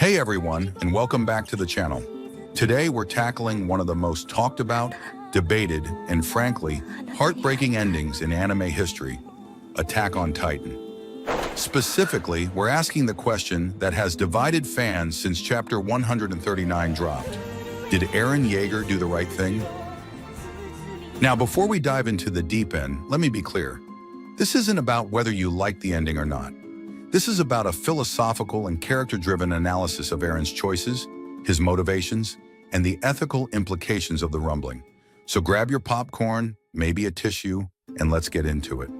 Hey everyone, and welcome back to the channel. Today we're tackling one of the most talked about, debated, and frankly, heartbreaking endings in anime history, Attack on Titan. Specifically, we're asking the question that has divided fans since chapter 139 dropped. Did Eren Yeager do the right thing? Now, before we dive into the deep end, let me be clear. This isn't about whether you like the ending or not. This is about a philosophical and character-driven analysis of Eren's choices, his motivations, and the ethical implications of the rumbling. So grab your popcorn, maybe a tissue, and let's get into it.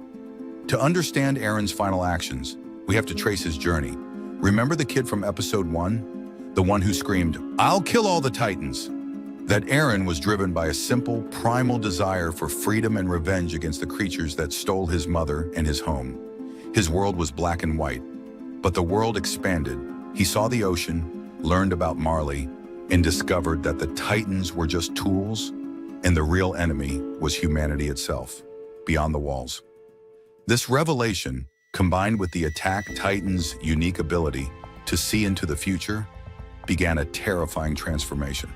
To understand Eren's final actions, we have to trace his journey. Remember the kid from episode 1? The one who screamed, "I'll kill all the Titans!" That Eren was driven by a simple, primal desire for freedom and revenge against the creatures that stole his mother and his home. His world was black and white, but the world expanded. He saw the ocean, learned about Marley, and discovered that the Titans were just tools, and the real enemy was humanity itself, beyond the walls. This revelation, combined with the Attack Titan's unique ability to see into the future, began a terrifying transformation.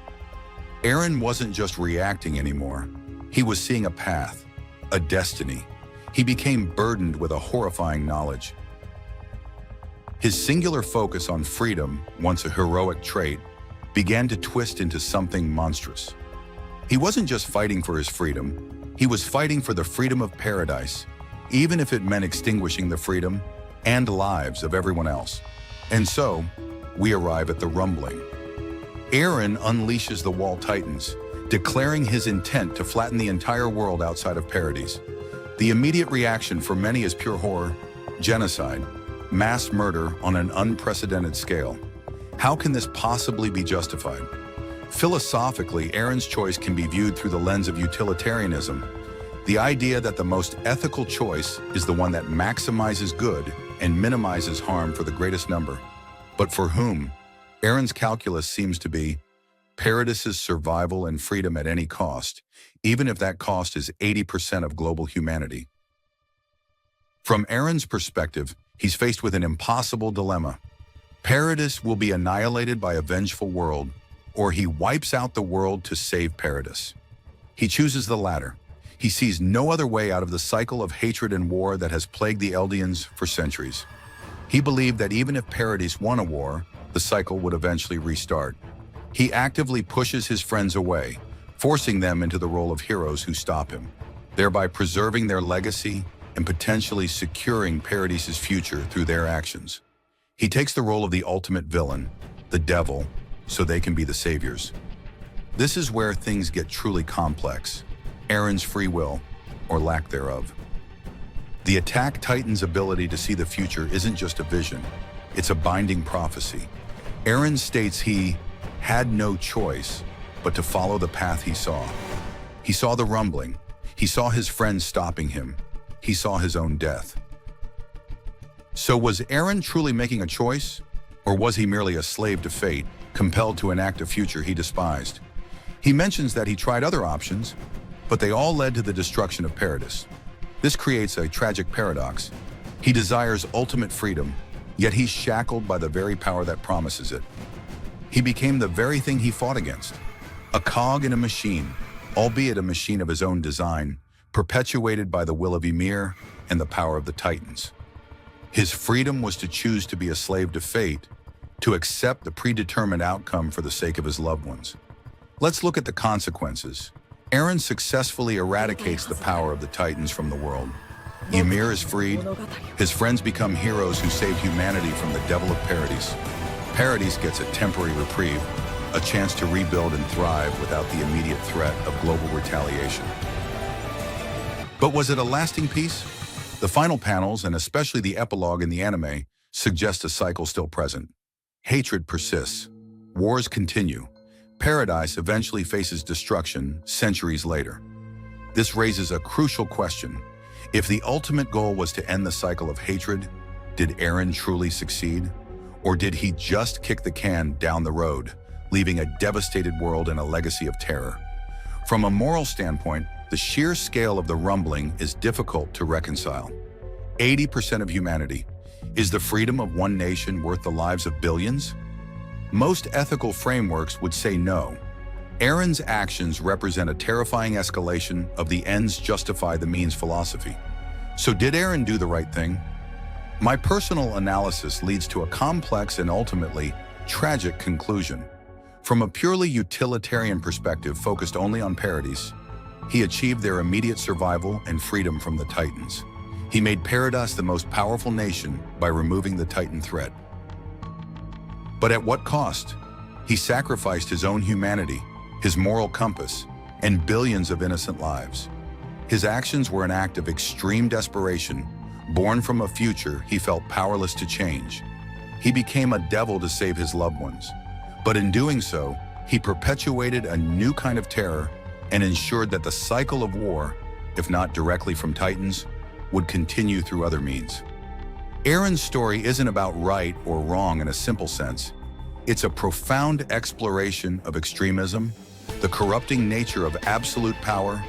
Eren wasn't just reacting anymore. He was seeing a path, a destiny. He became burdened with a horrifying knowledge. His singular focus on freedom, once a heroic trait, began to twist into something monstrous. He wasn't just fighting for his freedom, he was fighting for the freedom of paradise, even if it meant extinguishing the freedom and lives of everyone else. And so, we arrive at the rumbling. Eren unleashes the Wall Titans, declaring his intent to flatten the entire world outside of Paradise. The immediate reaction for many is pure horror, genocide, mass murder on an unprecedented scale. How can this possibly be justified? Philosophically, Eren's choice can be viewed through the lens of utilitarianism, the idea that the most ethical choice is the one that maximizes good and minimizes harm for the greatest number. But for whom? Eren's calculus seems to be Paradise's survival and freedom at any cost, even if that cost is 80% of global humanity. From Eren's perspective, he's faced with an impossible dilemma. Paradise will be annihilated by a vengeful world, or he wipes out the world to save Paradise. He chooses the latter. He sees no other way out of the cycle of hatred and war that has plagued the Eldians for centuries. He believed that even if Paradise won a war, the cycle would eventually restart. He actively pushes his friends away, forcing them into the role of heroes who stop him, thereby preserving their legacy and potentially securing Paradise's future through their actions. He takes the role of the ultimate villain, the devil, so they can be the saviors. This is where things get truly complex. Eren's free will, or lack thereof. The Attack Titan's ability to see the future isn't just a vision, it's a binding prophecy. Eren states he had no choice but to follow the path he saw. He saw the rumbling. He saw his friends stopping him. He saw his own death. So was Eren truly making a choice? Or was he merely a slave to fate, compelled to enact a future he despised? He mentions that he tried other options, but they all led to the destruction of Paradise. This creates a tragic paradox. He desires ultimate freedom, yet he's shackled by the very power that promises it. He became the very thing he fought against, a cog in a machine, albeit a machine of his own design, perpetuated by the will of Ymir and the power of the Titans. His freedom was to choose to be a slave to fate, to accept the predetermined outcome for the sake of his loved ones. Let's look at the consequences. Eren successfully eradicates the power of the Titans from the world. Ymir is freed. His friends become heroes who save humanity from the devil of Paradise. Paradise gets a temporary reprieve, a chance to rebuild and thrive without the immediate threat of global retaliation. But was it a lasting peace? The final panels, and especially the epilogue in the anime, suggest a cycle still present. Hatred persists. Wars continue. Paradise eventually faces destruction centuries later. This raises a crucial question. If the ultimate goal was to end the cycle of hatred, did Eren truly succeed? Or did he just kick the can down the road, leaving a devastated world and a legacy of terror? From a moral standpoint, the sheer scale of the rumbling is difficult to reconcile. 80% of humanity. Is the freedom of one nation worth the lives of billions? Most ethical frameworks would say no. Eren's actions represent a terrifying escalation of the ends justify the means philosophy. So did Eren do the right thing? My personal analysis leads to a complex and ultimately tragic conclusion. From a purely utilitarian perspective focused only on Paradis, he achieved their immediate survival and freedom from the Titans. He made Paradis the most powerful nation by removing the Titan threat. But at what cost? He sacrificed his own humanity, his moral compass, and billions of innocent lives. His actions were an act of extreme desperation, born from a future he felt powerless to change. He became a devil to save his loved ones. But in doing so, he perpetuated a new kind of terror and ensured that the cycle of war, if not directly from Titans, would continue through other means. Eren's story isn't about right or wrong in a simple sense. It's a profound exploration of extremism, the corrupting nature of absolute power,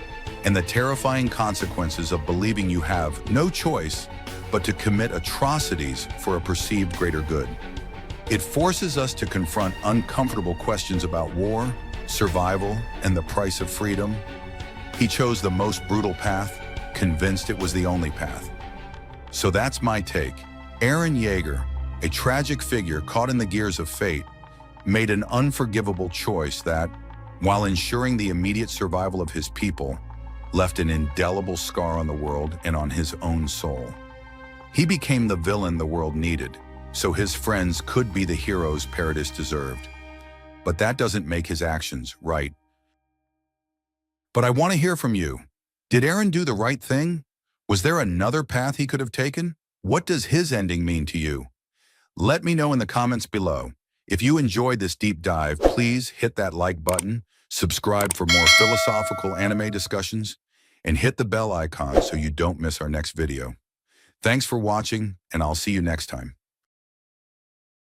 and the terrifying consequences of believing you have no choice but to commit atrocities for a perceived greater good. It forces us to confront uncomfortable questions about war, survival, and the price of freedom. He chose the most brutal path, convinced it was the only path. So that's my take. Eren Yeager, a tragic figure caught in the gears of fate, made an unforgivable choice that, while ensuring the immediate survival of his people, left an indelible scar on the world and on his own soul. He became the villain the world needed, so his friends could be the heroes Paradis deserved. But that doesn't make his actions right. But I want to hear from you. Did Eren do the right thing? Was there another path he could have taken? What does his ending mean to you? Let me know in the comments below. If you enjoyed this deep dive, please hit that like button, subscribe for more philosophical anime discussions, and hit the bell icon so you don't miss our next video. Thanks for watching, and I'll see you next time.